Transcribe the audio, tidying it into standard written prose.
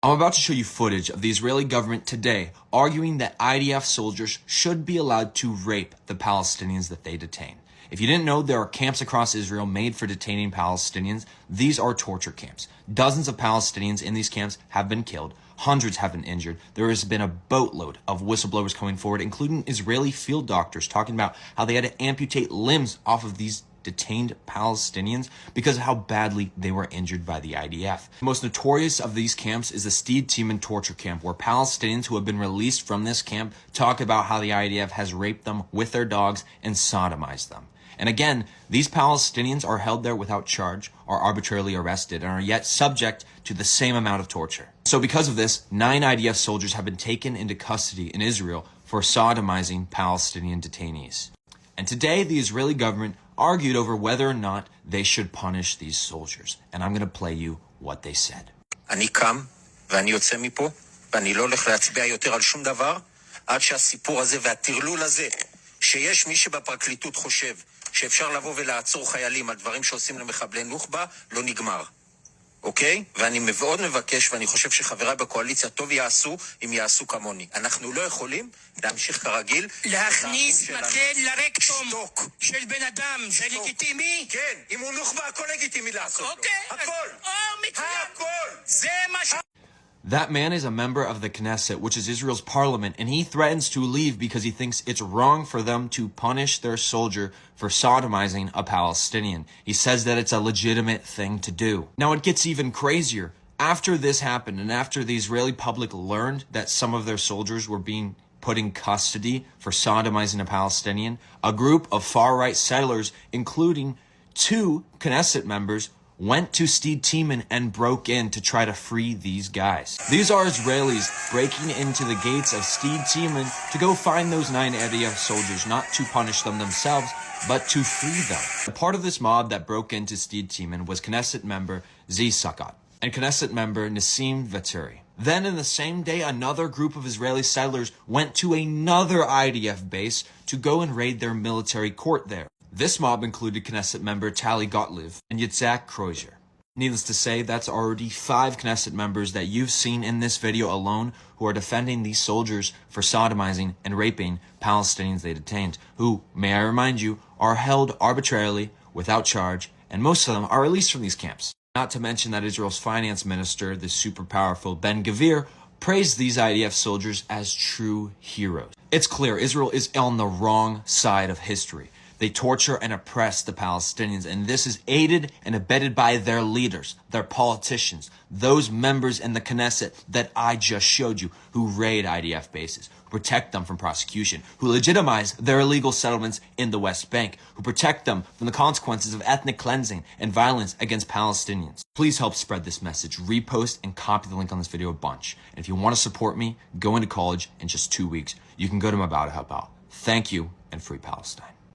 I'm about to show you footage of the Israeli government today arguing that IDF soldiers should be allowed to rape the Palestinians that they detain. If you didn't know, there are camps across Israel made for detaining Palestinians. These are torture camps. Dozens of Palestinians in these camps have been killed. Hundreds have been injured. There has been a boatload of whistleblowers coming forward, including Israeli field doctors talking about how they had to amputate limbs off of these detained Palestinians because of how badly they were injured by the IDF. The most notorious of these camps is the Steed Timan torture camp, where Palestinians who have been released from this camp talk about how the IDF has raped them with their dogs and sodomized them. And again, these Palestinians are held there without charge, are arbitrarily arrested, and are yet subject to the same amount of torture. So because of this, 9 IDF soldiers have been taken into custody in Israel for sodomizing Palestinian detainees. And today, the Israeli government argued over whether or not they should punish these soldiers. And I'm going to play you what they said. אני קם ואני יוצא מפה, ואני לא הולך להצביע יותר על שום דבר, עד שהסיפור הזה והטרלול הזה, שיש מי שבפרקליטות חושב שאפשר לבוא ולעצור חיילים על דברים שעושים למחבלי נוח'בה, לא נגמר. אוקיי? ואני מאוד מבקש, ואני חושב שחבריי בקואליציה טוב יעשו, אם יעשו כמוני. אנחנו לא יכולים להמשיך כרגיל. להכניס מקל לרקטום של בן אדם, זה לגיטימי? כן, אם הוא נוח'בה, הכל לגיטימי לעשות לו. אוקיי. הכל. מצוין. הכל. זה מה ש... That man is a member of the Knesset, which is Israel's parliament, and he threatens to leave because he thinks it's wrong for them to punish their soldier for sodomizing a Palestinian. He says that it's a legitimate thing to do. Now, it gets even crazier. After this happened, and after the Israeli public learned that some of their soldiers were being put in custody for sodomizing a Palestinian, a group of far-right settlers, including 2 Knesset members, went to Steed Timan and broke in to try to free these guys. These are Israelis breaking into the gates of Steed Timan to go find those 9 IDF soldiers, not to punish them themselves, but to free them. A part of this mob that broke into Steed Timan was Knesset member Zi Sakat and Knesset member Nassim Vaturi. Then in the same day, another group of Israeli settlers went to another IDF base to go and raid their military court there. This mob included Knesset member Tali Gottlieb and Yitzhak Kroizer. Needless to say, that's already 5 Knesset members that you've seen in this video alone who are defending these soldiers for sodomizing and raping Palestinians they detained, who, may I remind you, are held arbitrarily without charge, and most of them are released from these camps. Not to mention that Israel's finance minister, the super powerful Ben-Gvir, praised these IDF soldiers as true heroes. It's clear Israel is on the wrong side of history. They torture and oppress the Palestinians, and this is aided and abetted by their leaders, their politicians, those members in the Knesset that I just showed you, who raid IDF bases, who protect them from prosecution, who legitimize their illegal settlements in the West Bank, who protect them from the consequences of ethnic cleansing and violence against Palestinians. Please help spread this message. Repost and copy the link on this video a bunch. And if you want to support me, go into college in just 2 weeks. You can go to my About to help out. Thank you, and free Palestine.